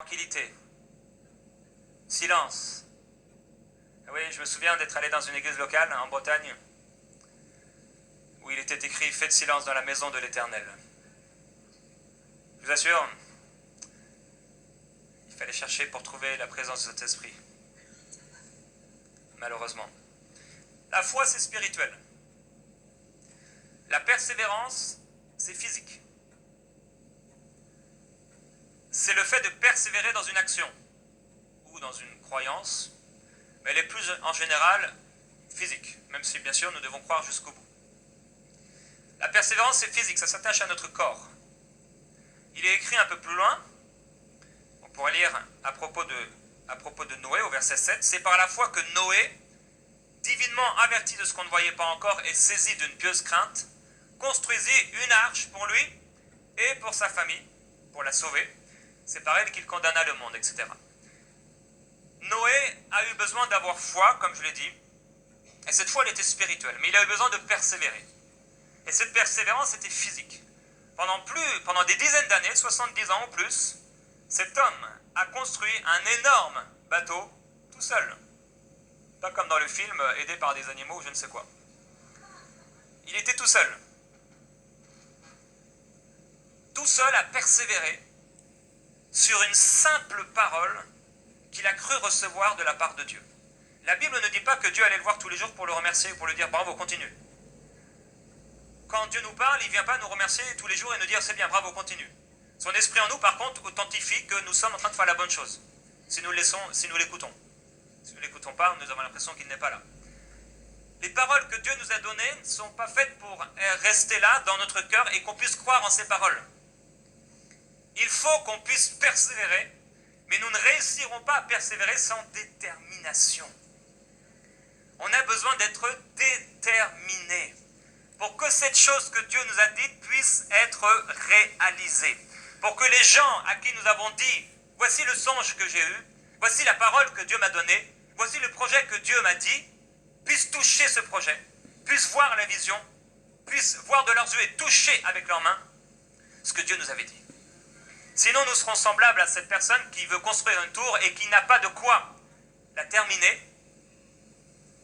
tranquillité, silence. Oui, je me souviens d'être allé dans une église locale en Bretagne où il était écrit « Faites silence dans la maison de l'Éternel ». Je vous assure, il fallait chercher pour trouver la présence de cet esprit. Malheureusement. La foi, c'est spirituel. La persévérance, c'est physique. C'est le fait de persévérer dans une action ou dans une croyance, mais elle est plus en général physique, même si bien sûr nous devons croire jusqu'au bout. La persévérance, c'est physique, ça s'attache à notre corps. Il est écrit un peu plus loin, on pourrait lire à propos de Noé au verset 7, c'est par la foi que Noé, divinement averti de ce qu'on ne voyait pas encore et saisi d'une pieuse crainte, construisit une arche pour lui et pour sa famille, pour la sauver. C'est par elle qu'il condamna le monde, etc. Noé a eu besoin d'avoir foi, comme je l'ai dit, et cette foi, elle était spirituelle, mais il a eu besoin de persévérer. Et cette persévérance était physique. Pendant des dizaines d'années, 70 ans ou plus, cet homme a construit un énorme bateau tout seul. Pas comme dans le film, aidé par des animaux ou je ne sais quoi. Il était tout seul. Tout seul à persévérer sur une simple parole qu'il a cru recevoir de la part de Dieu. La Bible ne dit pas que Dieu allait le voir tous les jours pour le remercier ou pour lui dire bravo, continue. Quand Dieu nous parle, il ne vient pas nous remercier tous les jours et nous dire c'est bien, bravo, continue. Son esprit en nous, par contre, authentifie que nous sommes en train de faire la bonne chose. Si nous l'écoutons. Si nous ne l'écoutons pas, nous avons l'impression qu'il n'est pas là. Les paroles que Dieu nous a données ne sont pas faites pour rester là dans notre cœur et qu'on puisse croire en ces paroles. Il faut qu'on puisse persévérer, mais nous ne réussirons pas à persévérer sans détermination. On a besoin d'être déterminé pour que cette chose que Dieu nous a dite puisse être réalisée. Pour que les gens à qui nous avons dit « Voici le songe que j'ai eu, voici la parole que Dieu m'a donnée, voici le projet que Dieu m'a dit », puissent toucher ce projet, puissent voir la vision, puissent voir de leurs yeux et toucher avec leurs mains ce que Dieu nous avait dit. Sinon, nous serons semblables à cette personne qui veut construire une tour et qui n'a pas de quoi la terminer.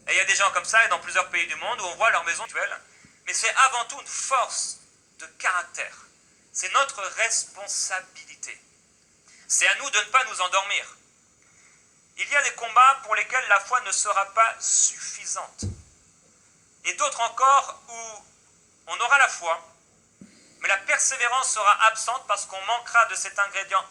Et il y a des gens comme ça, et dans plusieurs pays du monde, où on voit leur maison actuelle. Mais c'est avant tout une force de caractère. C'est notre responsabilité. C'est à nous de ne pas nous endormir. Il y a des combats pour lesquels la foi ne sera pas suffisante. Et d'autres encore où on aura la foi, mais la persévérance sera absente parce qu'on manquera de cet ingrédient